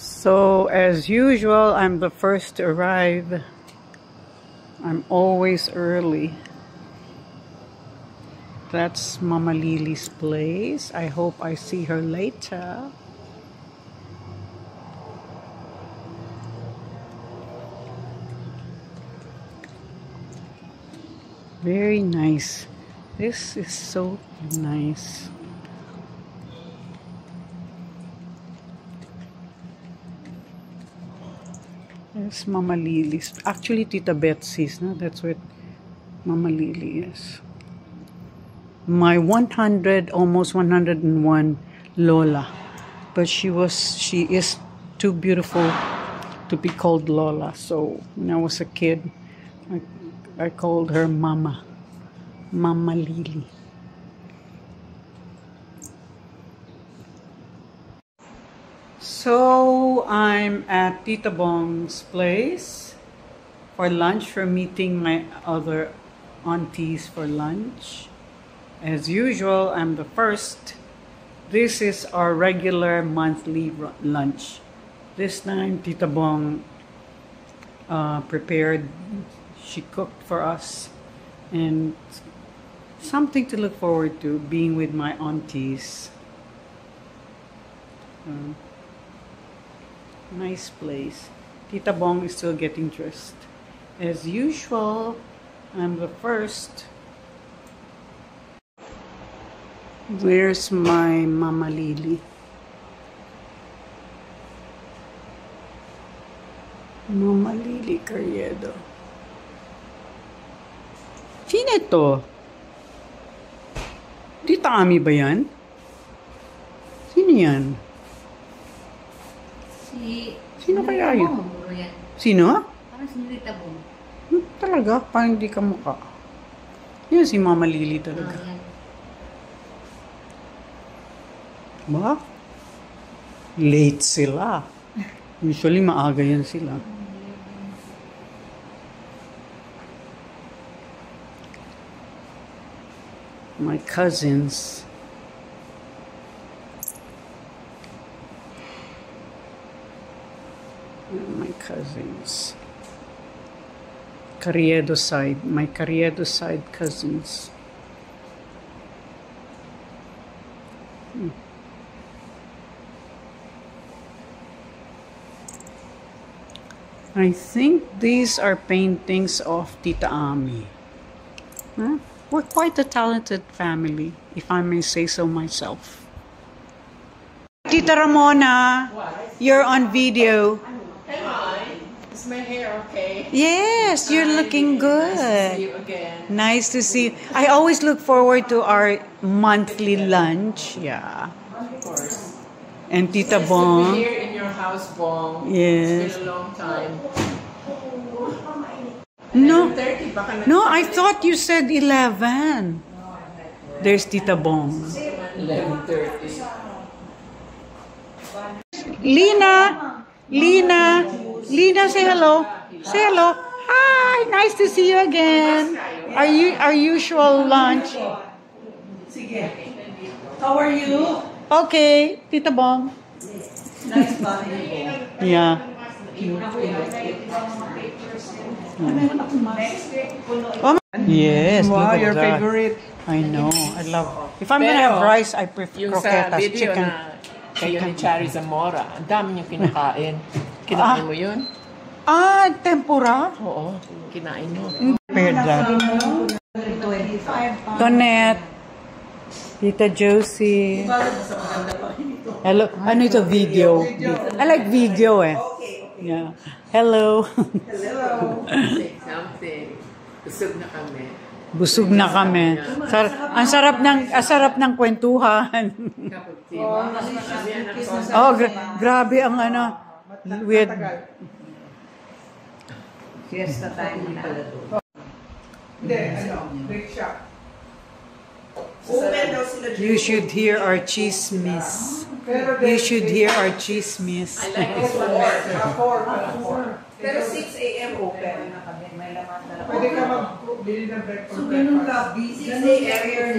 So, as usual, I'm the first to arrive. I'm always early. That's Mama Lily's place. I hope I see her later. Very nice. This is so nice. There's Mama Lily's. Actually, Tita Betsy's. No? That's what Mama Lily is. My 100, almost 101 Lola. But she is too beautiful to be called Lola. So, when I was a kid, I called her Mama. Mama Lily. So, I'm at Tita Bong's place for lunch, for meeting my other aunties for lunch. As usual, I'm the first. This is our regular monthly lunch. This time, Tita Bong prepared, she cooked for us, and something to look forward to, being with my aunties. Nice place. Tita Bong is still getting dressed. As usual, I'm the first. Where's my Mama Lily? Mama Lily Carriedo. Sino ito? Tita Ami ba yan? Sino yan? Sino kaya yun? Sino? Parang Senyorita Bong. Talaga? Parang hindi ka mukha. Yan si Mama Lily talaga. Ba? Late sila. Usually maaga yan sila. My cousins. My cousins. Carriedo side. My Carriedo side cousins. I think these are paintings of Tita Ami. Huh? We're quite a talented family, if I may say so myself. Tita Ramona, you're on video. Hi, is my hair okay? Yes, you're looking good. Nice to see you again. Nice to see you. I always look forward to our monthly lunch. Yeah. Of course. And Tita Nice Bong. to be here in your house, Bong. Yes. It's been a long time. No. 11:30, baka No, I thought you said 11. There's Tita Bong. 11:30. Lina, say hello. Say hello. Hi, nice to see you again. Our usual lunch. How are you? Okay, Tita Bong. Nice body. Yeah. Yes. Wow, look at your that. favorite. I know. I love. If I'm gonna have rice, I prefer Yung sa croquetas, video chicken. na kayo ni Chari Zamora, ang dami niyong kinakain. Kinain mo yun? Tempura. Oo, kinain mo. Prepared that. Tonette. Tita Josie. Hello. Ano ito? Video. I like video eh. Yeah. Hello. Something. Busog na kami. Busog na kami. Ang sarap ng kwentuhan. Oh, grabe ang ano. With Fiesta time din pala doon. Hindi, break shop. you should hear our chismis. You should hear our chismis. I like this one better. Pero 6 a.m. open. May laman na. Pwede ka mag-bili ng breakfast. So, ganun ka, busy. 6 a.m.